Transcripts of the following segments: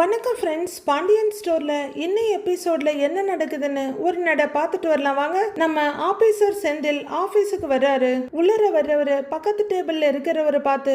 வணக்கம் ஃப்ரெண்ட்ஸ். பாண்டியன் ஸ்டோர்ல இன்னும் எபிசோட்ல என்ன நடக்குதுன்னு ஒரு நட பார்த்துட்டு வரலாம் வாங்க. நம்ம ஆபீசர் செந்தில் ஆபீஸுக்கு வர்றாரு. உள்ளர வர்றவரு பக்கத்து டேபிள்ல இருக்கிறவரை பார்த்து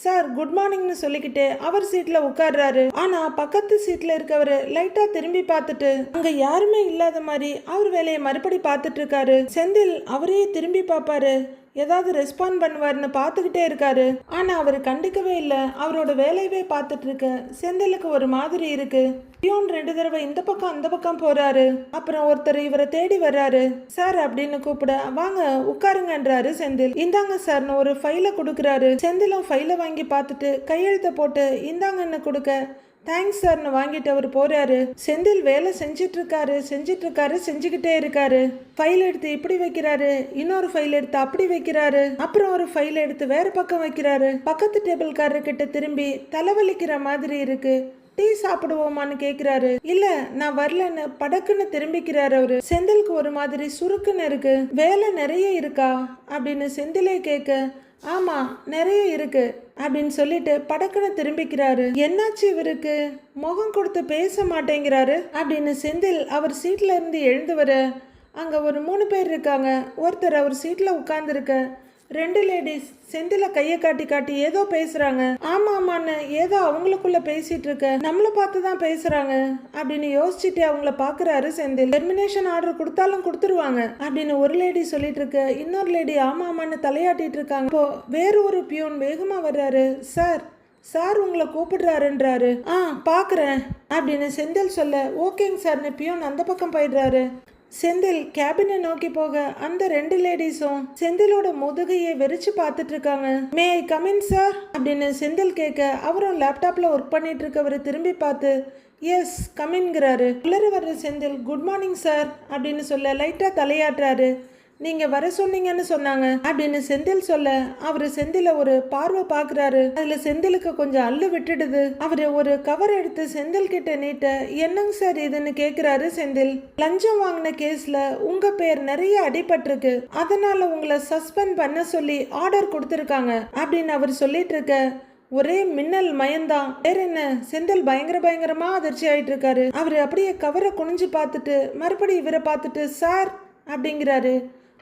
சார் குட் மார்னிங்னு சொல்லிக்கிட்டு அவர் சீட்ல உட்கார்றாரு. ஆனா பக்கத்து சீட்ல இருக்கவரு லைட்டா திரும்பி பார்த்துட்டு அங்க யாருமே இல்லாத மாதிரி அவர் வேலையை மறுபடி பார்த்துட்டு இருக்காரு. செந்தில் அவரே திரும்பி பார்ப்பாரு, ஏதாவது ரெஸ்பாண்ட் பண்ணுவார்னு பார்த்துக்கிட்டே இருக்காரு. ஆனா அவர் கண்டுக்கவே இல்லை. அவரோட வேலையவே பார்த்துட்டு இருக்க செந்திலுக்கு ஒரு மாதிரி இருக்கு. பியூன் 2 தடவை இந்த பக்கம் அந்த பக்கம் போறாரு. அப்புறம் ஒருத்தர் இவரை தேடி வர்றாரு. சார் அப்படின்னு கூப்பிட வாங்க உட்காருங்கன்றாரு செந்தில். இந்தாங்க சார்னு ஒரு ஃபைலை கொடுக்குறாரு. செந்திலும் ஃபைலை வாங்கி பார்த்துட்டு கையெழுத்த போட்டு இந்தாங்கன்னு கொடுக்க தேங்க்ஸ் சார்னு வாங்கிட்டு அவர் போறாரு. செந்தில் வேலை செஞ்சுக்கிட்டே இருக்காரு. ஃபைல் எடுத்து இப்படி வைக்கிறாரு, இன்னொரு ஃபைல் எடுத்து அப்படி வைக்கிறாரு, அப்புறம் ஒரு ஃபைல் எடுத்து வேற பக்கம் வைக்கிறாரு. பக்கத்து டேபிள்காரர் கிட்ட திரும்பி தலைவலிக்கிற மாதிரி இருக்கு, டீ சாப்பிடுவோமான்னு கேக்குறாரு. இல்ல நான் வரலன்னு படக்குன்னு திரும்பிக்கிறாரு அவரு. செந்திலுக்கு ஒரு மாதிரி சுருக்குன்னு இருக்கு. வேலை நிறைய இருக்கா அப்படின்னு செந்திலே கேட்க ஆமா நிறைய இருக்கு அப்படின்னு சொல்லிட்டு படக்குன்னு திரும்பிக்கிறாரு. என்னாச்சு இவருக்கு, முகம் கொடுத்து பேச மாட்டேங்கிறாரு அப்படின்னு செந்தில் அவர் சீட்ல இருந்து எழுந்து வர அங்க ஒரு 3 பேர் இருக்காங்க. ஒருத்தர் அவர் சீட்ல உட்கார்ந்துருக்க 2 லேடிஸ் செந்தில கையை காட்டி காட்டி ஏதோ பேசுறாங்க. ஆமா ஆமான்னு ஏதோ அவங்களுக்குள்ள பேசிட்டு இருக்க நம்மள பார்த்து தான் பேசுறாங்க அப்படின்னு யோசிச்சுட்டு அவங்கள பாக்குறாரு செந்தில். டெர்மினேஷன் ஆர்டர் கொடுத்தாலும் கொடுத்துருவாங்க அப்படின்னு ஒரு லேடி சொல்லிட்டு இருக்க, இன்னொரு லேடி ஆமா ஆமான்னு தலையாட்டிட்டு இருக்காங்க. இப்போ வேற ஒரு பியூன் வேகமா வர்றாரு. சார் உங்களை கூப்பிடுறாருன்றாரு. பாக்குறேன் அப்படின்னு செந்தில் சொல்ல ஓகேங்க சார்னு பியூன் அந்த பக்கம் போயிடுறாரு. செந்தில் கேபினை நோக்கி போக அந்த 2 லேடிஸும் செந்திலோட முதுகையை வெறிச்சு பார்த்துட்டு இருக்காங்க. மே ஐ கம் இன் சார் அப்படின்னு செந்தில் கேட்க அவரும் லேப்டாப்ல ஒர்க் பண்ணிட்டு இருக்கவரு திரும்பி பார்த்து எஸ் கமின்கிறாரு. உள்ளர வர்ற செந்தில் குட் மார்னிங் சார் அப்படின்னு சொல்ல லைட்டா தலையாட்டுறாரு. நீங்க வர சொன்னீங்கன்னு சொன்னாங்க அப்படின்னு செந்தில் சொல்ல அவரு செந்தில ஒரு பார்வை பாக்குறாரு. அதுல செந்திலுக்கு கொஞ்சம் அள்ளு விட்டுடுது. அவரு ஒரு கவர் எடுத்து செந்தில் கிட்ட நீட்ட என்னங்க சார் இதுன்னு கேக்குறாரு செந்தில். லஞ்சம் வாங்கின கேஸ்ல உங்க பேர் நிறைய அடிபட்டிருக்கு, அதனால உங்களை சஸ்பெண்ட் பண்ண சொல்லி ஆர்டர் கொடுத்துருக்காங்க அப்படின்னு அவர் சொல்லிட்டு இருக்க ஒரே மின்னல் மயந்தான். வேற என்ன, செந்தில் பயங்கரமா அதிர்ச்சி ஆயிட்டு இருக்காரு. அவரு அப்படியே கவரை குனிஞ்சு பார்த்துட்டு மறுபடியும் இவரை பார்த்துட்டு சார் அப்படிங்கிறாரு.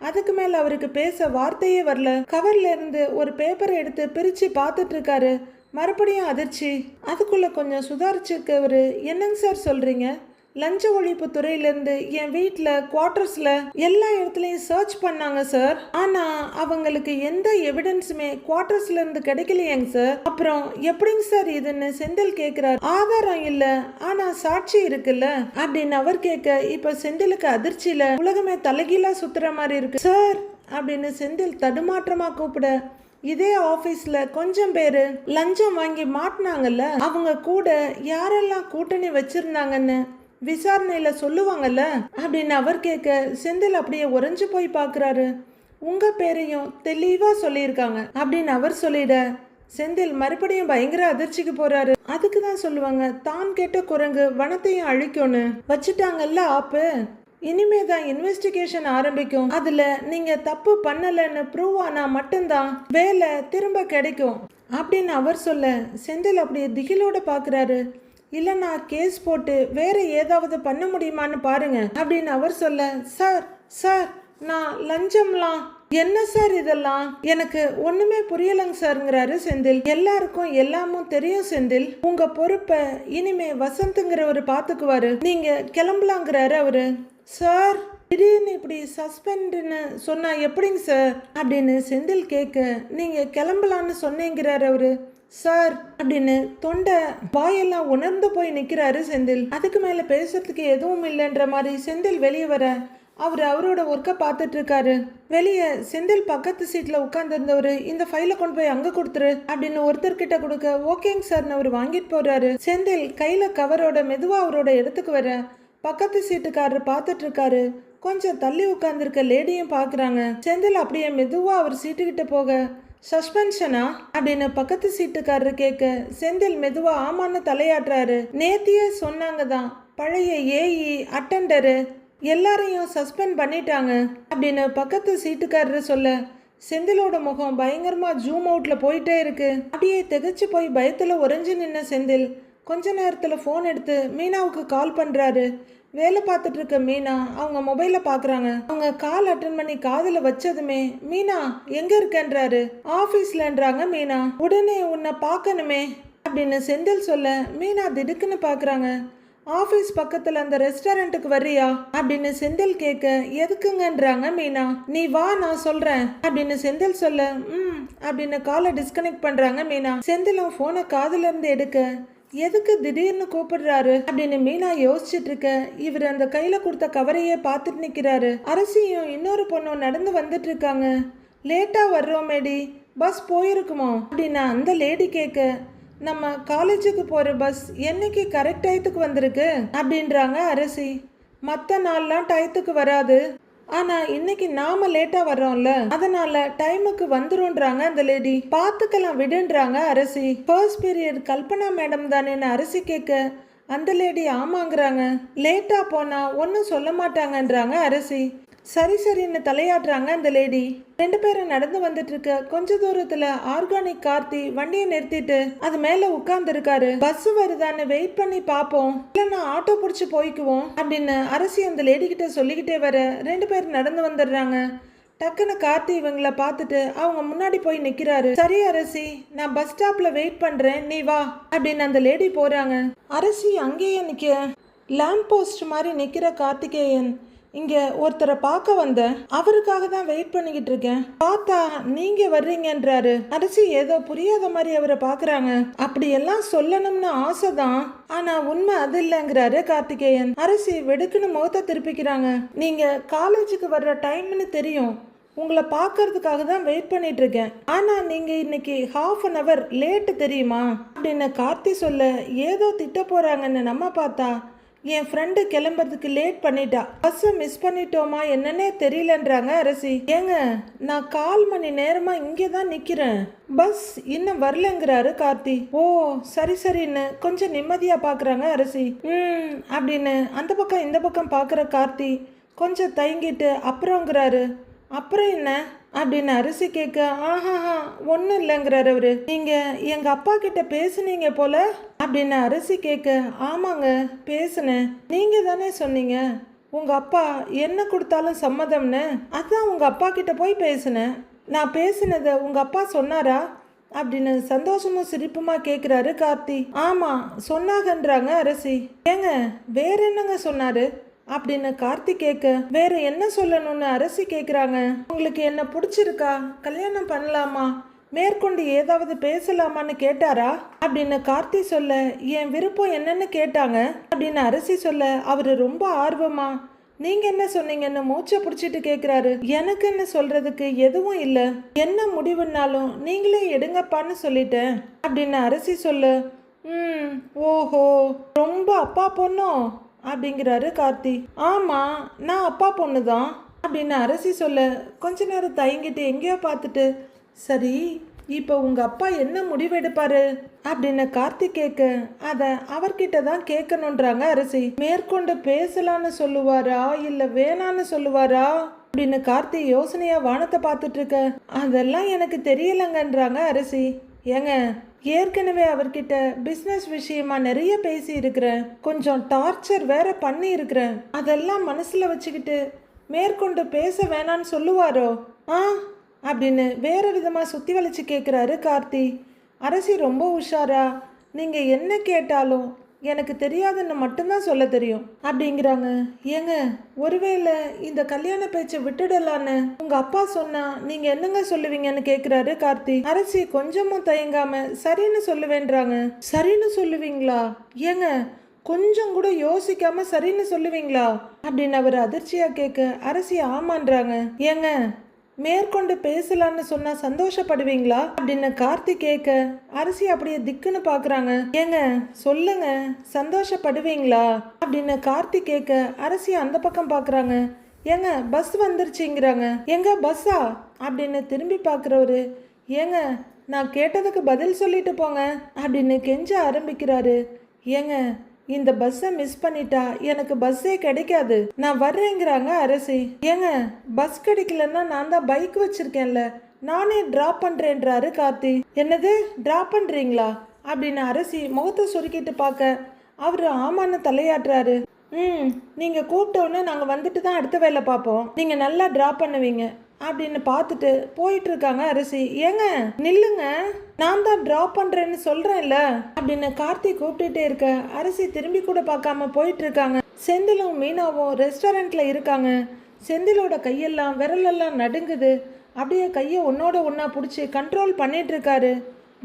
அதுக்கு மேல அவருக்கு பேச வார்த்தையே வரல. கவர்ல இருந்து ஒரு பேப்பரை எடுத்து பிரிச்சு பார்த்துட்டு இருக்காரு. மறுபடியும் அதிர்ச்சி. அதுக்குள்ள கொஞ்சம் சுதாரிச்சுக்கவரு என்னங்க சார் சொல்றீங்க, லஞ்ச ஒழிப்பு துறையிலேருந்து என் வீட்டில் குவார்டர்ஸில் எல்லா இடத்துலையும் சர்ச் பண்ணாங்க சார். ஆனால் அவங்களுக்கு எந்த எவிடன்ஸுமே குவார்டர்ஸ்லேருந்து கிடைக்கலையேங்க சார். அப்புறம் எப்படிங்க சார் இதுன்னு செந்தில் கேட்குறாரு. ஆதாரம் இல்லை ஆனால் சாட்சி இருக்குல்ல அப்படின்னு அவர் கேட்க இப்போ செந்திலுக்கு அதிர்ச்சியில் உலகமே தலைகீழா சுத்துற மாதிரி இருக்கு. சார் அப்படின்னு செந்தில் தடுமாற்றமாக கூப்பிட இதே ஆபீஸ்ல கொஞ்சம் பேரு லஞ்சம் வாங்கி மாட்டினாங்கல்ல, அவங்க கூட யாரெல்லாம் கூட்டணி வச்சிருந்தாங்கன்னு விசாரணையில சொல்லுவாங்கல்ல அப்படின்னு அவர் கேட்க செந்தில் அப்படியே உறைஞ்சு போய் பாக்குறாரு. உங்க பேரையும் தெளிவா சொல்லியிருக்காங்க அப்படின்னு அவர் சொல்லிட செந்தில் மறுபடியும் பயங்கர அதிர்ச்சிக்கு போறாரு. அதுக்கு தான் சொல்லுவாங்க தான் கேட்ட குரங்கு வனத்தையும் அழிக்கும்னு. வச்சுட்டாங்கல்ல ஆப்பு, இனிமே தான் இன்வெஸ்டிகேஷன் ஆரம்பிக்கும். அதுல நீங்க தப்பு பண்ணலன்னு ப்ரூவ் ஆனா மட்டும்தான் வேலை திரும்ப கிடைக்கும் அப்படின்னு அவர் சொல்ல செந்தில் அப்படியே திகிலோட பாக்குறாரு. இல்லைன்னா கேஸ் போட்டு வேற ஏதாவது பண்ண முடியுமான்னு பாருங்க அப்படின்னு அவர் சொல்ல சார் நான் லஞ்சம்லாம் என்ன சார் இதெல்லாம் எனக்கு ஒண்ணுமே புரியலங்க சார்ங்கிறாரு செந்தில். எல்லாருக்கும் எல்லாமும் தெரியும் செந்தில், உங்க பொறுப்பை இனிமே வசந்த்ங்கிறவரு பாத்துக்குவாரு, நீங்க கிளம்பலாங்கிறாரு அவரு. சார் திடீர்னு இப்படி சஸ்பெண்ட்னு சொன்னா எப்படிங்க சார் அப்படின்னு செந்தில் கேட்க நீங்க கிளம்பலான்னு சொன்னேங்கிறாரு அவரு. சார் அப்படின்னு தொண்டை வாயெல்லாம் உணர்ந்து போய் நிக்கிறாரு செந்தில். அதுக்கு மேல பேசுறதுக்கு எதுவும் இல்லைன்ற மாதிரி செந்தில் வெளியே வர அவரோட ஒர்க்கை பார்த்துட்டு இருக்காரு. வெளியே செந்தில் பக்கத்து சீட்ல உட்கார்ந்துருந்தவரு இந்த ஃபைலை கொண்டு போய் அங்க கொடுத்துரு அப்படின்னு ஒருத்தர் கிட்ட கொடுக்க ஓகேங்க சார்னு அவர் வாங்கிட்டு போறாரு. செந்தில் கையில கவரோட மெதுவா அவரோட இடத்துக்கு வர பக்கத்து சீட்டுக்காரர் பார்த்துட்டு இருக்காரு. கொஞ்சம் தள்ளி உட்கார்ந்துருக்க லேடியும் பாக்குறாங்க. செந்தில் அப்படியே மெதுவா அவர் சீட்டுக்கிட்ட போக சஸ்பென்ஷனா அப்படின்னு பக்கத்து சீட்டுக்காரரு கேட்க செந்தில் மெதுவா ஆமான்னு தலையாட்டுறாரு. நேத்தியே சொன்னாங்க தான் பழைய ஏஇ அட்டெண்டரு எல்லாரையும் சஸ்பெண்ட் பண்ணிட்டாங்க அப்படின்னு பக்கத்து சீட்டுக்காரரு சொல்ல செந்திலோட முகம் பயங்கரமா ஜூம் அவுட்ல போயிட்டே இருக்கு. அப்படியே திகச்சு போய் பயத்துல உறைஞ்சு நின்ன செந்தில் கொஞ்ச நேரத்தில் ஃபோன் எடுத்து மீனாவுக்கு கால் பண்ணுறாரு. வேலை பார்த்துட்டு இருக்க மீனா அவங்க மொபைலை பார்க்குறாங்க. அவங்க கால் அட்டன் பண்ணி காதில் வச்சதுமே மீனா எங்கே இருக்கன்றாரு. ஆஃபீஸ்லன்றாங்க மீனா. உடனே உன்னை பார்க்கணுமே அப்படின்னு செந்தில் சொல்ல மீனா திடுக்குன்னு பார்க்குறாங்க. ஆஃபீஸ் பக்கத்தில் அந்த ரெஸ்டாரண்ட்டுக்கு வர்றியா அப்படின்னு செந்தில் கேட்க எதுக்குங்கன்றாங்க மீனா. நீ வா நான் சொல்கிறேன் அப்படின்னு செந்தில் சொல்ல அப்படின்னு காலை டிஸ்கனெக்ட் பண்ணுறாங்க மீனா. செந்திலும் ஃபோனை காதுல இருந்து எடுக்க எதுக்கு திடீர்னு கூப்பிடுறாரு அப்படின்னு மீனா யோசிச்சுட்டு இருக்க இவர் அந்த கையில கொடுத்த கவரையே பார்த்துட்டு நிக்கிறாரு. அரசியும் இன்னொரு பொண்ணும் நடந்து வந்துட்டு இருக்காங்க. லேட்டா வர்றோமேடி, பஸ் போயிருக்குமோ அப்படின்னு அந்த லேடி கேட்க நம்ம காலேஜுக்கு போற பஸ் என்னைக்கு கரெக்ட் டயத்துக்கு வந்திருக்கு அப்படின்றாங்க அரசி. மற்ற நாள்லாம் டயத்துக்கு வராது, ஆனா இன்னைக்கு நாம லேட்டா வர்றோம்ல அதனால டைமுக்கு வந்துரும்ன்றாங்க அந்த லேடி. பாத்துக்கலாம் விடுன்றாங்க அரசி. ஃபர்ஸ்ட் பீரியட் கல்பனா மேடம் தானேன்னு அரசி கேட்க அந்த லேடி ஆமாங்கிறாங்க. லேட்டா போனா ஒன்னும் சொல்ல மாட்டாங்கன்றாங்க அரசி. சரி சரின்னு தலையாடுறாங்க அந்த லேடி. ரெண்டு பேரும் நடந்து வந்துட்டு இருக்க கொஞ்ச தூரத்துல ஆர்கானிக் கார்த்தி வண்டியை நிறுத்திட்டு அது மேல உட்கார்ந்து இருக்காரு. பஸ் வருதான்னு வெயிட் பண்ணி பாப்போம், இல்லைன்னா ஆட்டோ பிடிச்சு போய்க்குவோம் அப்படின்னு அரசி அந்த லேடி கிட்ட சொல்லிக்கிட்டே வர ரெண்டு பேரும் நடந்து வந்துடுறாங்க. டக்குன்னு கார்த்தி இவங்கள பார்த்துட்டு அவங்க முன்னாடி போய் நிக்கிறாரு. சரி அரசி, நான் பஸ் ஸ்டாப்ல வெயிட் பண்றேன், நீ வா அப்படின்னு அந்த லேடி போறாங்க. அரசி அங்கேயே நிக்க லேம்ப் போஸ்ட் மாதிரி நிக்கிற கார்த்திகேயன் இங்க ஒருத்தரை பார்க்க வந்தேன், அவருக்காக தான் வெயிட் பண்ணிக்கிட்டு இருக்கேன், பார்த்தா நீங்க வர்றீங்கன்றாரு. அரசி ஏதோ புரியாத மாதிரி அவரை பாக்குறாங்க. அப்படி எல்லாம் சொல்லணும்னு ஆசைதான், ஆனா உண்மை அது இல்லைங்கிறாரு கார்த்திகேயன். அரசி வெடுக்குன்னு முகத்தை திருப்பிக்கிறாங்க. நீங்க காலேஜுக்கு வர்ற டைம்னு தெரியும், உங்களை பார்க்கறதுக்காக தான் வெயிட் பண்ணிட்டு இருக்கேன், ஆனா நீங்க இன்னைக்கு ½ லேட்டு தெரியுமா அப்படின்னு கார்த்தி சொல்ல ஏதோ திட்ட போறாங்கன்னு நம்ம பார்த்தா என் ஃப்ரெண்டு கிளம்புறதுக்கு லேட் பண்ணிட்டா, பஸ்ஸை மிஸ் பண்ணிட்டோமா என்னன்னே தெரியலன்றாங்க அரசி. ஏங்க நான் 1/4 மணி நேரமா இங்கே தான் நிக்கிறேன், பஸ் இன்னும் வரலங்கிறாரு கார்த்தி. ஓ சரி சரின்னு கொஞ்சம் நிம்மதியா பாக்குறாங்க அரசி. அப்படின்னு அந்த பக்கம் இந்த பக்கம் பாக்குற கார்த்தி கொஞ்சம் தயங்கிட்டு அப்புறங்கிறாரு. அப்புறம் என்ன அப்படின்னு அரசி கேட்க ஆஹாஹா ஒன்றும் இல்லைங்கிறாரு அவரு. நீங்க எங்க அப்பா கிட்ட பேசுனீங்க போல அப்படின்னு அரசி கேட்க ஆமாங்க பேசுனேன், நீங்க தானே சொன்னீங்க உங்க அப்பா என்ன கொடுத்தாலும் சம்மதம்னு, அதான் உங்க அப்பா கிட்ட போய் பேசுனேன், நான் பேசுனதை உங்க அப்பா சொன்னாரா அப்படின்னு சந்தோஷமும் சிரிப்புமா கேட்குறாரு கார்த்தி. ஆமா சொன்னாங்கன்றாங்க அரசி. ஏங்க வேற என்னங்க சொன்னாரு அப்படின்னு கார்த்தி கேட்க வேற என்ன சொல்லணும்னு அரசி கேட்குறாங்க. உங்களுக்கு என்ன பிடிச்சிருக்கா, கல்யாணம் பண்ணலாமா, மேற்கொண்டு ஏதாவது பேசலாமான்னு கேட்டாரா அப்படின்னு கார்த்தி சொல்ல என் விருப்பம் என்னன்னு கேட்டாங்க அப்படின்னு அரசி சொல்ல அவரு ரொம்ப ஆர்வமா நீங்க என்ன சொன்னீங்கன்னு மூச்சை பிடிச்சிட்டு கேட்குறாரு. எனக்கு என்ன சொல்றதுக்கு எதுவும் இல்லை, என்ன முடிவுனாலும் நீங்களே எடுங்கப்பான்னு சொல்லிட்டேன் அப்படின்னு அரசி சொல்ல ஓஹோ ரொம்ப அப்பா பொண்ணோ அப்படிங்கிறாரு கார்த்தி. ஆமா நான் அப்பா பொண்ணு தான் அப்படின்னு அரசி சொல்ல கொஞ்ச நேரம் தயங்கிட்டு எங்கேயோ பார்த்துட்டு சரி இப்போ உங்க அப்பா என்ன முடிவெடுப்பாரு அப்படின்னு கார்த்தி கேட்க அதை அவர்கிட்ட தான் கேட்கணுன்றாங்க அரசி. மேற்கொண்டு பேசலான்னு சொல்லுவாரா இல்ல வேணான்னு சொல்லுவாரா அப்படின்னு கார்த்தி யோசனையா வானத்தை பார்த்துட்டு இருக்க அதெல்லாம் எனக்கு தெரியலங்கன்றாங்க அரசி. ஏங்க ஏற்கனவே அவர்கிட்ட பிஸ்னஸ் விஷயமா நிறைய பேசி இருக்கிறேன், கொஞ்சம் டார்ச்சர் வேற பண்ணி இருக்கிறேன், அதெல்லாம் மனசுல வச்சுக்கிட்டு மேற்கொண்டு பேச வேணான்னு சொல்லுவாரோ அப்படின்னு வேற விதமா சுத்தி வளைச்சு கேட்குறாரு கார்த்தி. அரசி ரொம்ப உஷாரா நீங்க என்ன கேட்டாலும் எனக்கு தெரியாதுன்னு மட்டும்தான் சொல்ல தெரியும் அப்படிங்கிறாங்க. ஏங்க ஒருவேளை இந்த கல்யாண பேச்சை விட்டுடலான்னு உங்க அப்பா சொன்னா நீங்க என்னங்க சொல்லுவீங்கன்னு கேக்குறாரு கார்த்தி. அரசி கொஞ்சமும் தயங்காம சரின்னு சொல்லுவேன்றாங்க. சரின்னு சொல்லுவீங்களா? ஏங்க கொஞ்சம் கூட யோசிக்காம சரின்னு சொல்லுவீங்களா அப்படின்னு அவர் அதிர்ச்சியா கேட்க அரசி ஆமான்றாங்க. ஏங்க மேற்கொண்டு பேசலான்னு சொன்னா சந்தோஷப்படுவீங்களா அப்படின்னு கார்த்தி கேட்க அரசி அப்படியே திக்குன்னு பாக்குறாங்க. ஏங்க சொல்லுங்க சந்தோஷப்படுவீங்களா அப்படின்னு கார்த்தி கேட்க அரசி அந்த பக்கம் பாக்குறாங்க. ஏங்க பஸ் வந்துருச்சுங்கிறாங்க. எங்க பஸ்ஸா அப்படின்னு திரும்பி பாக்குறவரு ஏங்க நான் கேட்டதுக்கு பதில் சொல்லிட்டு போங்க அப்படின்னு கெஞ்ச ஆரம்பிக்கிறாரு. ஏங்க இந்த பஸ்ஸை மிஸ் பண்ணிட்டா எனக்கு பஸ்ஸே கிடைக்காது, நான் வர்றேங்கிறாங்க அரசி. ஏங்க பஸ் கிடைக்கலன்னா நான் தான் பைக் வச்சிருக்கேன்ல, நானே டிராப் பண்றேன்றாரு கார்த்தி. என்னது டிராப் பண்றீங்களா அப்படின்னு அரசி முகத்தை சுருக்கிட்டு பார்க்க அவர் ஆமான்னு தலையாட்டுறாரு. நீங்கள் கூப்பிட்டோன்னே நாங்கள் வந்துட்டு தான் அடுத்த வேலை பார்ப்போம், நீங்கள் நல்லா ட்ராப் பண்ணுவீங்க அப்படின்னு பார்த்துட்டு போயிட்டு இருக்காங்க அரசி. ஏங்க நில்லுங்க, நான் தான் ட்ராப் பண்ணுறேன்னு சொல்கிறேன்ல அப்படின்னு கார்த்திக் கூப்பிட்டுட்டே இருக்க அரசி திரும்பி கூட பார்க்காம போயிட்டு இருக்காங்க. செந்திலும் மீனாவும் ரெஸ்டாரண்ட்ல இருக்காங்க. செந்திலோட கையெல்லாம் விரலெல்லாம் நடுங்குது. அப்படியே கையை ஒன்னோட ஒன்னா பிடிச்சி கண்ட்ரோல் பண்ணிட்டு இருக்காரு.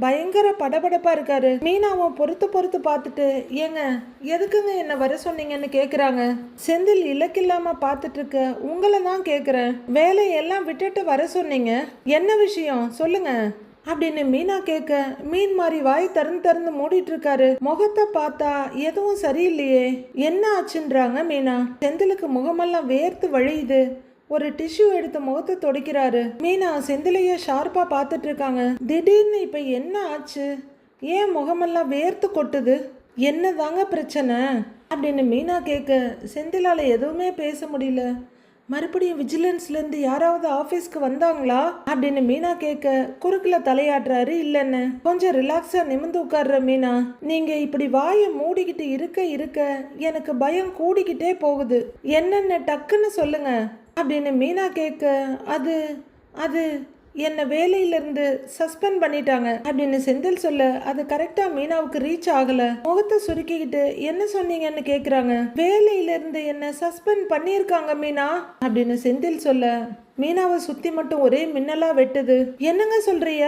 பயங்கர படபடப்பா இருக்காரு. மீனாவும் பொறுத்து பொறுத்து பார்த்துட்டு, ஏங்க எதுக்குங்க என்ன வர சொன்னீங்கன்னு கேக்குறாங்க. செந்தில் இலக்கில்லாம பார்த்துட்டு இருக்க, உங்களை தான் கேக்குறேன், வேலையெல்லாம் விட்டுட்டு வர சொன்னீங்க, என்ன விஷயம் சொல்லுங்க அப்படின்னு மீனா கேட்க, மீன் மாதிரி வாய் திறந்து மூடிட்டு இருக்காரு. முகத்தை பார்த்தா எதுவும் சரியில்லையே, என்ன ஆச்சுன்றாங்க மீனா. செந்திலுக்கு முகமெல்லாம் வேர்த்து வழியுது. ஒரு டிஷ்யூ எடுத்து முகத்தை துடைக்கிறாரு. மீனா செந்திலைய ஷார்ப்பா பார்த்துட்டு இருக்காங்க. திடீர்னு இப்ப என்ன ஆச்சு, ஏன் முகமெல்லாம் வேர்த்து கொட்டுது, என்ன தாங்க பிரச்சனை அப்படின்னு மீனா கேட்க, செந்திலால எதுவுமே பேச முடியல. மறுபடியும் விஜிலன்ஸ்லேருந்து யாராவது ஆஃபீஸ்க்கு வந்தாங்களா அப்படின்னு மீனா கேட்க, குறுக்கில் தலையாடுறாரு. இல்லைன்னு கொஞ்சம் ரிலாக்ஸாக நிமிந்து உட்கார்ற மீனா. நீங்கள் இப்படி வாயை மூடிக்கிட்டு இருக்க எனக்கு பயம் கூடிக்கிட்டே போகுது, என்னென்ன டக்குன்னு சொல்லுங்க அப்படின்னு மீனா கேட்க, அது அது என்னை வேலையிலிருந்து சஸ்பெண்ட் பண்ணிட்டாங்க அப்படின்னு செந்தில் சொல்ல, அது கரெக்டா மீனாவுக்கு ரீச் ஆகல. முகத்தை சுருக்கிக்கிட்டு என்ன சொன்னீங்கன்னு கேக்குறாங்க. வேலையிலிருந்து என்ன சஸ்பெண்ட் பண்ணியிருக்காங்க மீனா அப்படின்னு செந்தில் சொல்ல, மீனாவை சுத்தி மட்டும் ஒரே மின்னலா வெட்டுது. என்னங்க சொல்றீங்க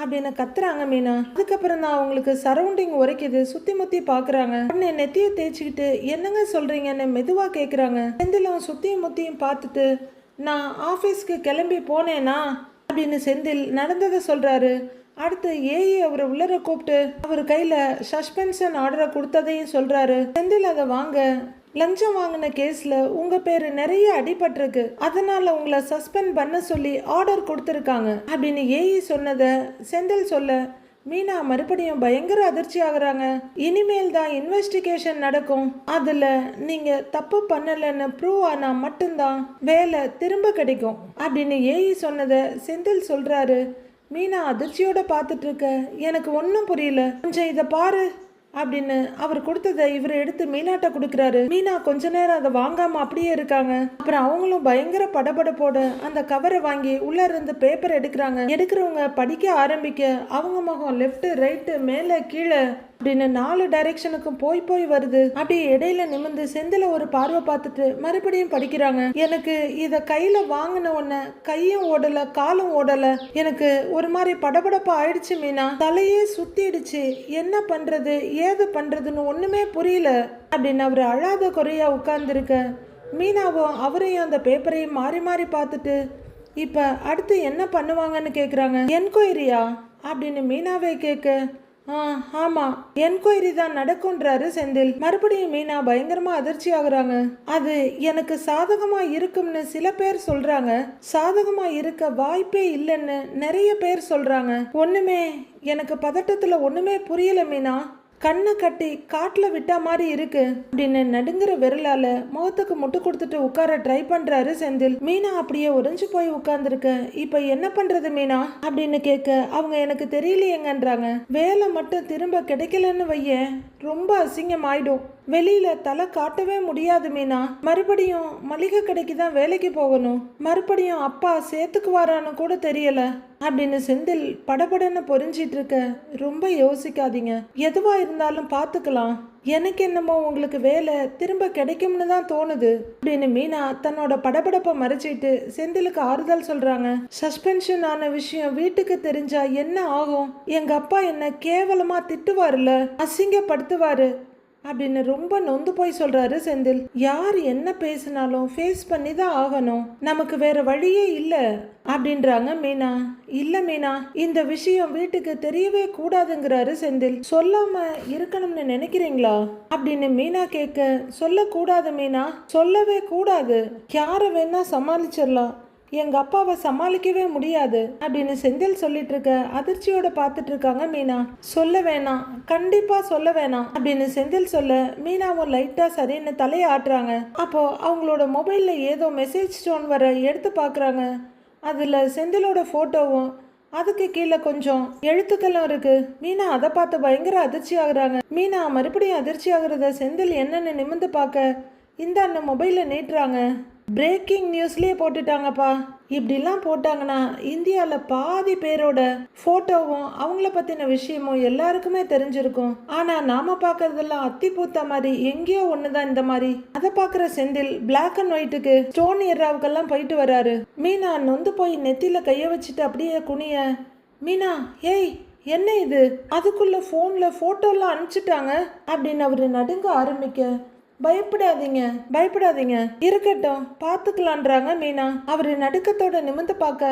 அப்படின்னு கத்துறாங்க மீனா. அதுக்கப்புறம் தான் அவங்களுக்கு சரௌண்டிங் உரைக்குது. சுத்தி முத்தி பாக்குறாங்க. உடனே நெத்திய தேய்ச்சிக்கிட்டு என்னங்க சொல்றீங்கன்னு மெதுவா கேக்குறாங்க. செந்திலும் சுத்தியும் முத்தியும் பார்த்துட்டு, நான் ஆபீஸ்க்கு கிளம்பி போனேனா அப்படின்னு செந்தில் நடந்ததை சொல்றாரு. அடுத்து ஏஐ அவரை உள்ளர கூப்பிட்டு அவர் கையில சஸ்பென்ஷன் ஆர்டரை கொடுத்ததையும் சொல்றாரு. செந்தில் அதை வாங்க, லஞ்சம் வாங்கின கேஸ்ல உங்க பேரு நிறைய அடிபட்டிருக்கு, அதனால உங்களை சஸ்பெண்ட் பண்ண சொல்லி ஆர்டர் கொடுத்துருக்காங்க அப்படின்னு ஏஐ சொன்னதை செந்தில் சொல்ல, மீனா மறுபடியும் பயங்கர அதிர்ச்சி ஆகுறாங்க. இனிமேல் தான் இன்வெஸ்டிகேஷன் நடக்கும், அதுல நீங்க தப்பு பண்ணலன்னு ப்ரூவ் ஆனா மட்டும்தான் வேலை திரும்ப கிடைக்கும் அப்படின்னு ஏஐ சொன்னதை செந்தில் சொல்றாரு. மீனா அதிர்ச்சியோட பார்த்துட்டு இருக்க, எனக்கு ஒன்றும் புரியல, கொஞ்சம் இதை பாரு அப்படின்னு அவர் கொடுத்ததை இவர் எடுத்து மீனாட்ட கொடுக்குறாரு. மீனா கொஞ்ச நேரம் அதை வாங்காம அப்படியே இருக்காங்க. அப்புறம் அவங்களும் பயங்கர படபடப்போட அந்த கவரை வாங்கி உள்ள இருந்து பேப்பர் எடுக்கிறாங்க. எடுக்கிறவங்க படிக்க ஆரம்பிக்க அவங்க முகம் லெஃப்ட் ரைட்டு மேலே கீழே அப்படின்னு 4 டைரக்ஷனுக்கும் போய் வருது. அப்படியே இடையில நிமிந்து செந்தில ஒரு பார்வை பார்த்துட்டு மறுபடியும் படிக்கிறாங்க. எனக்கு இத கையில வாங்கின உடனே கையும் ஓடல காலும் ஓடல, எனக்கு ஒரு மாதிரி படபடப்பா ஆயிடுச்சு மீனா, தலையே சுத்திடுச்சு, என்ன பண்றது ஏது பண்றதுன்னு ஒண்ணுமே புரியல அப்படின்னு அவர் அழாத குறையா உட்கார்ந்துருக்க. மீனாவும் அவரையும் அந்த பேப்பரையும் மாறி மாறி பார்த்துட்டு, இப்ப அடுத்து என்ன பண்ணுவாங்கன்னு கேக்குறாங்க. என்கொயரியா அப்படின்னு மீனாவே கேட்க, ஆமா என்கொயரி தான் நடக்கும்ன்றாரு செந்தில். மறுபடியும் மீனா பயங்கரமா அதிர்ச்சி ஆகுறாங்க. அது எனக்கு சாதகமா இருக்கும்னு சில பேர் சொல்றாங்க, சாதகமா இருக்க வாய்ப்பே இல்லைன்னு நிறைய பேர் சொல்றாங்க. ஒண்ணுமே எனக்கு பதட்டத்துல ஒண்ணுமே புரியல மீனா, கண்ணை கட்டி காட்டுல விட்டா மாதிரி இருக்கு அப்படின்னு நடுங்குற விரலால முகத்துக்கு முட்டு கொடுத்துட்டு உட்கார ட்ரை பண்றாரு செந்தில். மீனா அப்படியே உறைஞ்சு போய் உட்கார்ந்துருக்க. இப்ப என்ன பண்றது மீனா அப்படின்னு கேட்க, அவங்க எனக்கு தெரியலையேங்கன்றாங்க. வேலை மட்டும் திரும்ப கிடைக்கலன்னு வைய ரொம்ப அசிங்கம் ஆயிடும், வெளியில தலை காட்டவே முடியாது மீனா, மறுபடியும் மளிகை கடைக்கு தான் வேலைக்கு போகணும், மறுபடியும் அப்பா சேர்த்துக்குவாரான்னு கூட தெரியல அப்படின்னு செந்தில் படபடன்னு பொறிஞ்சிட்டு இருக்க. ரொம்ப யோசிக்காதீங்க, எதுவா இருந்தாலும் பார்த்துக்கலாம், எனக்கு என்னமோ உங்களுக்கு வேலை திரும்ப கிடைக்கும்னு தான் தோணுது அப்படின்னு மீனா தன்னோட படபடப்பை மறைச்சிட்டு செந்திலுக்கு ஆறுதல் சொல்றாங்க. சஸ்பென்ஷன் ஆன விஷயம் வீட்டுக்கு தெரிஞ்சா என்ன ஆகும், எங்க அப்பா என்ன கேவலமா திட்டுவாருல, அசிங்கப்படுத்துவாரு அப்படின்னு ரொம்ப நொந்து போய் சொல்றாரு செந்தில். யார் என்ன பேசினாலும் ஃபேஸ் பண்ணி தான் ஆகணும், நமக்கு வேற வழியே இல்ல அப்படின்றாங்க மீனா. இல்ல மீனா, இந்த விஷயம் வீட்டுக்கு தெரியவே கூடாதுங்கிறாரு செந்தில். சொல்லாம இருக்கணும்னு நினைக்கிறீங்களா அப்படின்னு மீனா கேட்க, சொல்லக்கூடாது மீனா, சொல்லவே கூடாது, யார வேணா சமாளிச்சிடலாம், எங்க அப்பாவை சமாளிக்கவே முடியாது அப்படின்னு செந்தில் சொல்லிட்டு இருக்க. அதிர்ச்சியோட பார்த்துட்டு இருக்காங்க மீனா. சொல்ல வேணாம், கண்டிப்பா சொல்ல வேணாம் அப்படின்னு செந்தில் சொல்ல, மீனாவும் லைட்டா சரின்னு தலையை ஆட்டுறாங்க. அப்போ அவங்களோட மொபைல்ல ஏதோ மெசேஜ் ஸ்டோன் வர எடுத்து பாக்குறாங்க. அதுல செந்திலோட போட்டோவும் அதுக்கு கீழே கொஞ்சம் எழுத்துக்களும் இருக்கு. மீனா அதை பார்த்து பயங்கர அதிர்ச்சி ஆகுறாங்க. மீனா மறுபடியும் அதிர்ச்சி ஆகுறத செந்தில் என்னன்னு நிமிந்து பார்க்க இந்த அண்ணன் மொபைலை நீட்டுறாங்க. பிரேக்கிங் நியூஸ்லயே போட்டுட்டாங்கப்பா. இப்படிலாம் போட்டாங்கன்னா இந்தியாவில் பாதி பேரோட ஃபோட்டோவும் அவங்கள பற்றின விஷயமும் எல்லாருக்குமே தெரிஞ்சிருக்கும். ஆனால் நாம பார்க்கறதெல்லாம் அத்தி பூத்த மாதிரி எங்கேயோ ஒன்று தான் இந்த மாதிரி. அதை பார்க்குற செந்தில் பிளாக் அண்ட் ஒயிட்டுக்கு ஸ்டோன் ஏராவுக்கெல்லாம் போயிட்டு வராரு. மீனா நொந்து போய் நெத்தியில் கையை வச்சுட்டு அப்படியே குனிய, மீனா ஏய் என்ன இது, அதுக்குள்ள ஃபோனில் ஃபோட்டோலாம் அனுப்பிச்சிட்டாங்க அப்படின்னு அவர் நடுங்க ஆரம்பிக்க, பயப்படாதீங்க பயப்படாதீங்க இருக்கட்டும் பார்த்துக்கலான்றாங்க மீனா. அவர் நடுக்கத்தோட நிமிந்து பார்க்க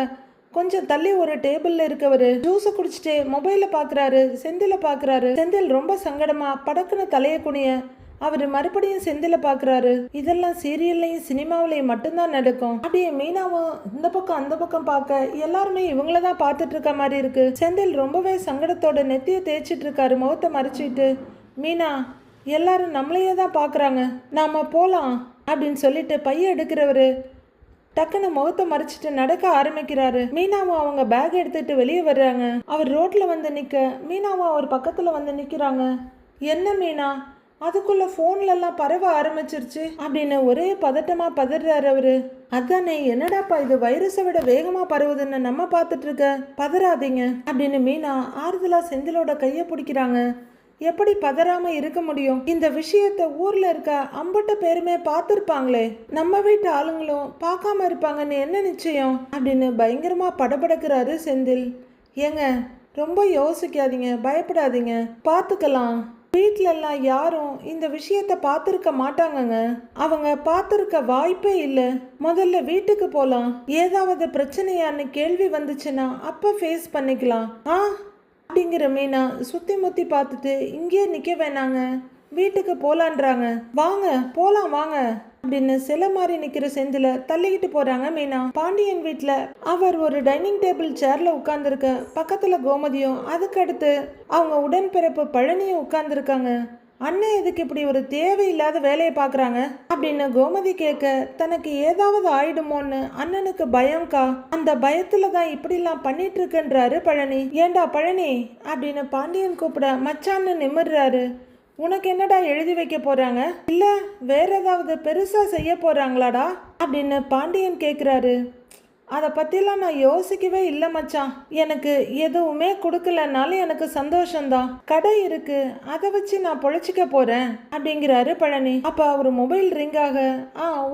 கொஞ்சம் தள்ளி ஒரு டேபிள்ல இருக்கவரு ஜூஸை குடிச்சிட்டு மொபைல பாக்குறாரு. செந்தில பாக்குறாரு. செந்தில் ரொம்ப சங்கடமா படக்குன்னு தலைய குனிய அவர் மறுபடியும் செந்தில பாக்குறாரு. இதெல்லாம் சீரியல்லையும் சினிமாவிலையும் மட்டும்தான் நடக்கும். அப்படியே மீனாவும் இந்த பக்கம் அந்த பக்கம் பார்க்க எல்லாருமே இவங்களதான் பார்த்துட்டு இருக்க மாதிரி இருக்கு. செந்தில் ரொம்பவே சங்கடத்தோட நெத்திய தேய்ச்சிட்டு இருக்காரு, முகத்தை மறைச்சிட்டு. மீனா எல்லாரும் நம்மளையே தான் பார்க்குறாங்க, நாம் போகலாம் அப்படின்னு சொல்லிட்டு பைய எடுக்கிறவர் டக்குன்னு முகத்தை மறைச்சிட்டு நடக்க ஆரம்பிக்கிறாரு. மீனாவும் அவங்க பேக் எடுத்துட்டு வெளியே வர்றாங்க. அவர் ரோட்ல வந்து நிற்க மீனாவும் அவர் பக்கத்தில் வந்து நிற்கிறாங்க. என்ன மீனா, அதுக்குள்ள ஃபோன்லலாம் பரவ ஆரம்பிச்சிருச்சு அப்படின்னு ஒரே பதட்டமாக பதறாரு அவரு. அதானே, என்னடாப்பா இது வைரஸை விட வேகமாக பரவுதுன்னு நம்ம பார்த்துட்டு இருக்க, பதறாதீங்க அப்படின்னு மீனா ஆறுதலாக செந்திலோட கையை பிடிக்கிறாங்க. எப்படி பதறாம இருக்க முடியும்? இந்த விஷயத்த ஊர்ல இருக்க அம்பட்ட பேருமே பார்த்துருப்பாங்களே, நம்ம வீட்டு ஆளுங்களும் பார்க்காம இருப்பாங்கன்னு என்ன நிச்சயம் அப்படின்னு பயங்கரமா படபடக்கிறாரு செந்தில். ஏங்க ரொம்ப யோசிக்காதீங்க, பயப்படாதீங்க, பார்த்துக்கலாம். வீட்டிலெல்லாம் யாரும் இந்த விஷயத்த பார்த்துருக்க மாட்டாங்கங்க, அவங்க பார்த்துருக்க வாய்ப்பே இல்லை. முதல்ல வீட்டுக்கு போகலாம், ஏதாவது பிரச்சனையான்னு கேள்வி வந்துச்சுன்னா அப்போ ஃபேஸ் பண்ணிக்கலாம் அப்படிங்கிற மீனா சுற்றி முற்றி பார்த்துட்டு இங்கேயே நிற்க வேணாங்க, வீட்டுக்கு போகலான்றாங்க. வாங்க போகலாம் வாங்க அப்படின்னு சில மாதிரி நிற்கிற செந்தில தள்ளிக்கிட்டு போகிறாங்க மீனா. பாண்டியன் வீட்டில் அவர் ஒரு டைனிங் டேபிள் சேரில் உட்காந்துருக்க, பக்கத்தில் கோமதியும் அதுக்கடுத்து அவங்க உடன்பிறப்பு பழனியும் உட்காந்துருக்காங்க. அண்ணன் எதுக்கு இப்படி ஒரு தேவையில்லாத வேலையை பார்க்குறாங்க அப்படின்னு கோமதி கேட்க, தனக்கு ஏதாவது ஆயிடுமோன்னு அண்ணனுக்கு பயம்க்கா, அந்த பயத்துல தான் இப்படிலாம் பண்ணிட்டு இருக்குன்றாரு பழனி. ஏண்டா பழனி அப்படின்னு பாண்டியன் கூப்பிட மச்சான்னு நிமிர்றாரு. உனக்கு என்னடா எழுதி வைக்க போறாங்க, இல்ல வேற ஏதாவது பெருசா செய்ய போறாங்களாடா அப்படின்னு பாண்டியன் கேட்குறாரு. அதை பற்றிலாம் நான் யோசிக்கவே இல்லை மச்சான், எனக்கு எதுவுமே கொடுக்கலனாலும் எனக்கு சந்தோஷம்தான். கடை இருக்கு, அதை வச்சு நான் பொழைச்சிக்க போகிறேன் அப்படிங்கிறாரு பழனி. அப்போ அவர் மொபைல் ரிங் ஆக,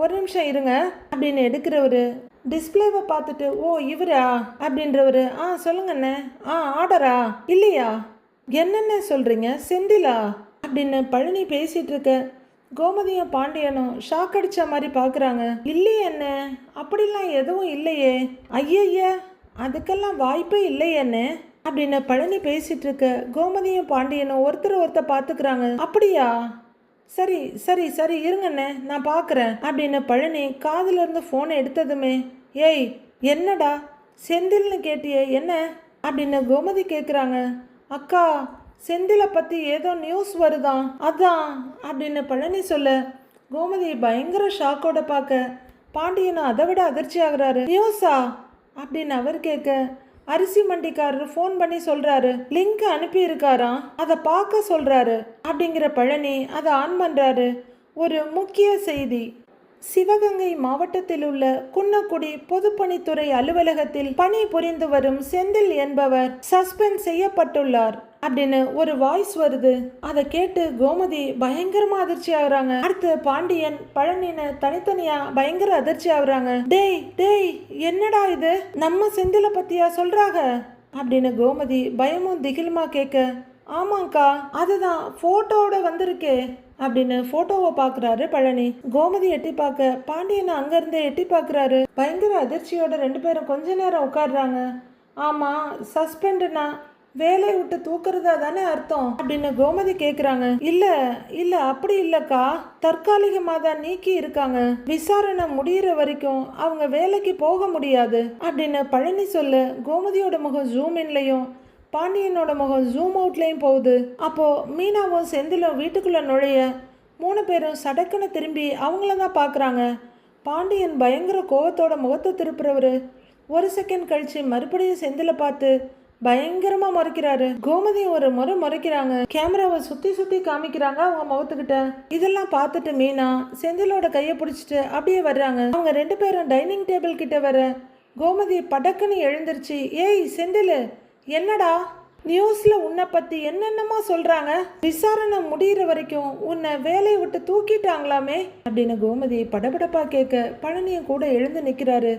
ஒரு நிமிஷம் இருங்க அப்படின்னு எடுக்கிறவரு டிஸ்பிளேவை பார்த்துட்டு, ஓ இவரா அப்படின்றவரு, சொல்லுங்கண்ணே, ஆர்டரா இல்லையா, என்னென்ன சொல்கிறீங்க செந்திலா அப்படின்னு பழனி பேசிகிட்டு இருக்க கோமதியும் பாண்டியனும் ஷாக் அடிச்ச மாதிரி பார்க்குறாங்க. இல்லையே என்ன, அப்படிலாம் எதுவும் இல்லையே, ஐயய்ய அதுக்கெல்லாம் வாய்ப்பே இல்லையேன்னு அப்படின்னு பழனி பேசிட்டு இருக்க கோமதியும் பாண்டியனும் ஒருத்தர் பார்த்துக்கிறாங்க. அப்படியா, சரி சரி சரி இருங்கண்ணே நான் பார்க்குறேன் அப்படின்னு பழனி காதுல இருந்து ஃபோனை எடுத்ததுமே, ஏய் என்னடா செந்தில்னு கேட்டியே என்ன அப்படின்னு கோமதி கேட்குறாங்க. அக்கா செந்திலை பற்றி ஏதோ நியூஸ் வருதான் அதான் அப்படின்னு பழனி சொல்ல கோமதி பயங்கர ஷாக்கோட பார்க்க பாண்டியனும் அதை விட அதிர்ச்சி ஆகுறாரு. நியூஸா அப்படின்னு அவர் கேட்க அரிசி மண்டிக்காரர் ஃபோன் பண்ணி சொல்றாரு, லிங்க் அனுப்பி இருக்காராம், அதை பார்க்க சொல்றாரு அப்படிங்கிற பழனி அதை ஆன் பண்றாரு. ஒரு முக்கிய செய்தி, சிவகங்கை மாவட்டத்தில் உள்ள குன்னக்குடி பொதுப்பணித்துறை அலுவலகத்தில் பணி புரிந்து வரும் செந்தில் என்பவர் சஸ்பெண்ட் செய்யப்பட்டுள்ளார் அப்படின்னு ஒரு வாய்ஸ் வருது. அதை கேட்டு கோமதி பயங்கரமா அதிர்ச்சி ஆகுறாங்க. அடுத்து பாண்டியன் பழனின்னு தனித்தனியா பயங்கர அதிர்ச்சி ஆகுறாங்க. டேய் டேய் என்னடா இது, நம்ம செந்தில பத்தியா சொல்றாங்க அப்படின்னு கோமதி பயமும் திகிலுமா கேட்க, ஆமாங்க்கா அதுதான் போட்டோட வந்திருக்கே அப்படின்னு போட்டோவை பார்க்குறாரு பழனி. கோமதி எட்டி பார்க்க பாண்டியனை அங்கேருந்தே எட்டி பார்க்குறாரு. பயங்கர அதிர்ச்சியோட ரெண்டு பேரும் கொஞ்ச நேரம் உட்காடுறாங்க. ஆமாம் சஸ்பெண்டுனா வேலையை விட்டு தூக்குறதா தானே அர்த்தம் அப்படின்னு கோமதி கேட்குறாங்க. இல்லை இல்லை அப்படி இல்லைக்கா, தற்காலிகமாக தான் நீக்கி இருக்காங்க, விசாரணை முடிகிற வரைக்கும் அவங்க வேலைக்கு போக முடியாது அப்படின்னு பழனி சொல்ல கோமதியோட முகம் ஜூம் இன்லையும் பாண்டியனோட முகம் ஜூம் அவுட்லேயும் போகுது. அப்போது மீனாவும் செந்திலும் வீட்டுக்குள்ளே நுழைய 3 பேரும் சடக்குன்னு திரும்பி அவங்கள தான் பார்க்குறாங்க. பாண்டியன் பயங்கர கோவத்தோட முகத்தை திருப்புறவர், ஒரு செகண்ட் கழிச்சு மறுபடியும் செந்தில பார்த்து பயங்கரமா முறைக்கிறாரு. கோமதியும் ஒரு முறை முறைக்கிறாங்க. கேமராவை சுத்தி சுத்தி காமிக்கிறாங்க அவங்க முகத்துக்கிட்ட. இதெல்லாம் பார்த்துட்டு மீனா செந்திலோட கையை பிடிச்சிட்டு அப்படியே வர்றாங்க. அவங்க 2 பேரும் டைனிங் டேபிள் கிட்ட வர கோமதி படக்குன்னு எழுந்திருச்சு, ஏய் செந்தில், என்னடா நியூஸ்ல உன்னை பத்தி என்னென்னமோ சொல்றாங்க, விசாரணை முடிகிற வரைக்கும் உன்னை வேலையை விட்டு தூக்கிட்டாங்களாமே அப்படின்னு கோமதி படபடப்பா கேட்க பழனியும் கூட எழுந்து நிக்கிறாரு.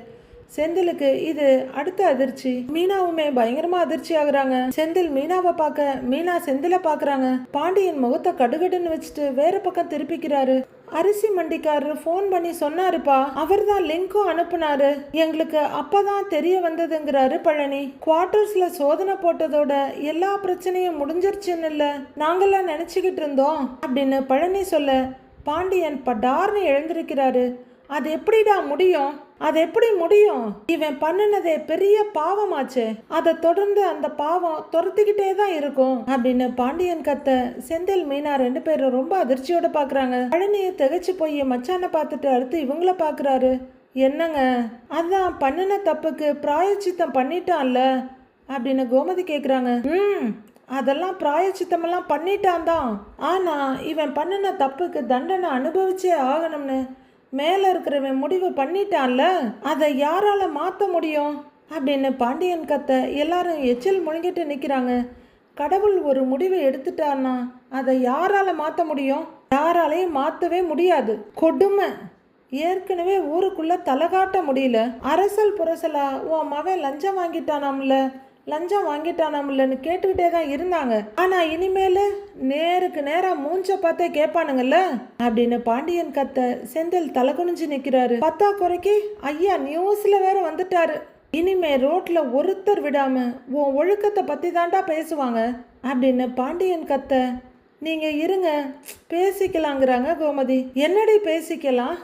செந்திலுக்கு இது அடுத்த அதிர்ச்சி. மீனாவுமே பயங்கரமா அதிர்ச்சி ஆகுறாங்க. செந்தில் மீனாவை பார்க்க, மீனா செந்தில பாக்குறாங்க. பாண்டியன் முகத்தை கடுகடுன்னு வச்சுட்டு வேற பக்கம் திருப்பிக்கிறாரு. அரிசி மண்டிக்காரரு ஃபோன் பண்ணி சொன்னாருப்பா, அவர் தான் லிங்க்கும் அனுப்புனாரு, எங்களுக்கு அப்பதான் தெரிய வந்ததுங்கிறாரு பழனி. குவார்டர்ஸ்ல சோதனை போட்டதோட எல்லா பிரச்சனையும் முடிஞ்சிருச்சுன்னு இல்ல நாங்கெல்லாம் நினைச்சுக்கிட்டு இருந்தோம் அப்படின்னு பழனி சொல்ல பாண்டியன் படார்னு எழுந்திருக்கிறாரு. அது எப்படிடா முடியும், அது எப்படி முடியும், இவன் பண்ணினதே பெரிய பாவமாச்சு, அதை தொடர்ந்து அந்த பாவம் துரத்திக்கிட்டே தான் இருக்கும் அப்படின்னு பாண்டியன் கத்த செந்தில் மீனா 2 பேரும் ரொம்ப அதிர்ச்சியோட பாக்குறாங்க. பழனியை திகச்சு போய் மச்சான பார்த்துட்டு அடுத்து இவங்கள பாக்குறாரு. என்னங்க, அதான் பண்ணின தப்புக்கு பிராயச்சித்தம் பண்ணிட்டான்ல அப்படின்னு கோமதி கேக்குறாங்க. அதெல்லாம் பிராயச்சித்தமெல்லாம் பண்ணிட்டான் தான், ஆனா இவன் பண்ணின தப்புக்கு தண்டனை அனுபவிச்சே ஆகணும்னு மேல இருக்கிறவன் முடிவு பண்ணிட்டான்ல, அதை யாரால மாத்த முடியும் அப்படின்னு பாண்டியன் கத்த எல்லாரும் எச்சில் முழுங்கிட்டு நிக்கிறாங்க. கடவுள் ஒரு முடிவை எடுத்துட்டான்னா அதை யாரால மாத்த முடியும், யாராலையும் மாத்தவே முடியாது. கொடுமை. ஏற்கனவே ஊருக்குள்ள தலை காட்ட முடியல, அரசல் புரசலா உன் மவன் லஞ்சம் வாங்கிட்டானாம்லன்னு கேட்டுக்கிட்டே தான் இருந்தாங்க. ஆனா இனிமேல் நேருக்கு நேரா மூஞ்ச பார்த்தே கேட்பானுங்கல்ல அப்படின்னு பாண்டியன் கத்த செந்தில் தலை குனிஞ்சு நிக்கிறாரு. பத்தா குறைக்கு ஐயா நியூஸ்ல வேற வந்துட்டாரு, இனிமே ரோட்ல ஒருத்தர் விடாம உன் ஒழுக்கத்தை பத்தி தாண்டா பேசுவாங்க அப்படின்னு பாண்டியன் கத்த. நீங்க இருங்க பேசிக்கலாங்கிறாங்க கோமதி. என்னடி பேசிக்கலாம்,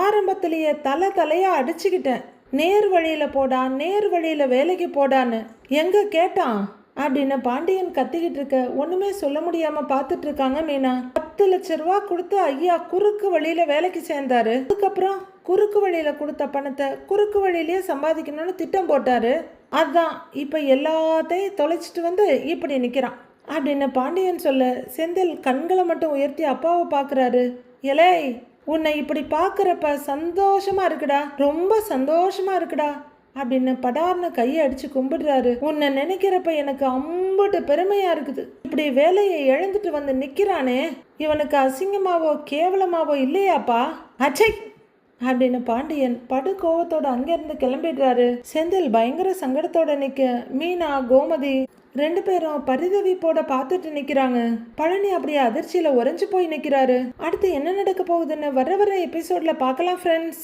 ஆரம்பத்திலேயே தலையா அடிச்சுக்கிட்டேன், நேர் வழியில போடா, நேர் வழியில வேலைக்கு போடான்னு எங்க கேட்டான் அப்படின்னு பாண்டியன் கத்திக்கிட்டு இருக்க ஒண்ணுமே சொல்ல முடியாம பாத்துட்டு இருக்காங்க மீனா. 10 லட்சம் ரூபா கொடுத்து ஐயா குறுக்கு வழியில வேலைக்கு சேர்ந்தாரு. அதுக்கப்புறம் குறுக்கு வழியில கொடுத்த பணத்தை குறுக்கு வழியிலேயே சம்பாதிக்கணும்னு திட்டம் போட்டாரு. அதான் இப்ப எல்லாத்தையும் தொலைச்சிட்டு வந்து இப்படி நிக்கிறான் அப்படின்னு பாண்டியன் சொல்ல செந்தில் கண்களை மட்டும் உயர்த்தி அப்பாவை பாக்குறாரு. எலே, உன்னை இப்படி பார்க்குறப்ப சந்தோஷமா இருக்குடா, ரொம்ப சந்தோஷமா இருக்குடா அப்படின்னு படார்னு கையை அடிச்சு கும்பிடுறாரு. உன்னை நினைக்கிறப்ப எனக்கு அம்புட்டு பெருமையா இருக்குது. இப்படி வேலையை இழந்துட்டு வந்து நிக்கிறானே, இவனுக்கு அசிங்கமாவோ கேவலமாவோ இல்லையாப்பா, அச்சை அப்படின்னு பாண்டியன் படு கோவத்தோட அங்கிருந்து கிளம்பிடுறாரு. செந்தில் பயங்கர சங்கடத்தோட நிக்க மீனா கோமதி 2 பேரும் பரிதவிப்போட பார்த்துட்டு நிக்கிறாங்க. பழனி அப்படியே அதிர்ச்சியில உறைஞ்சு போய் நிக்கிறாரு. அடுத்து என்ன நடக்க போகுதுன்னு வர எபிசோட்ல பார்க்கலாம் ஃப்ரெண்ட்ஸ்.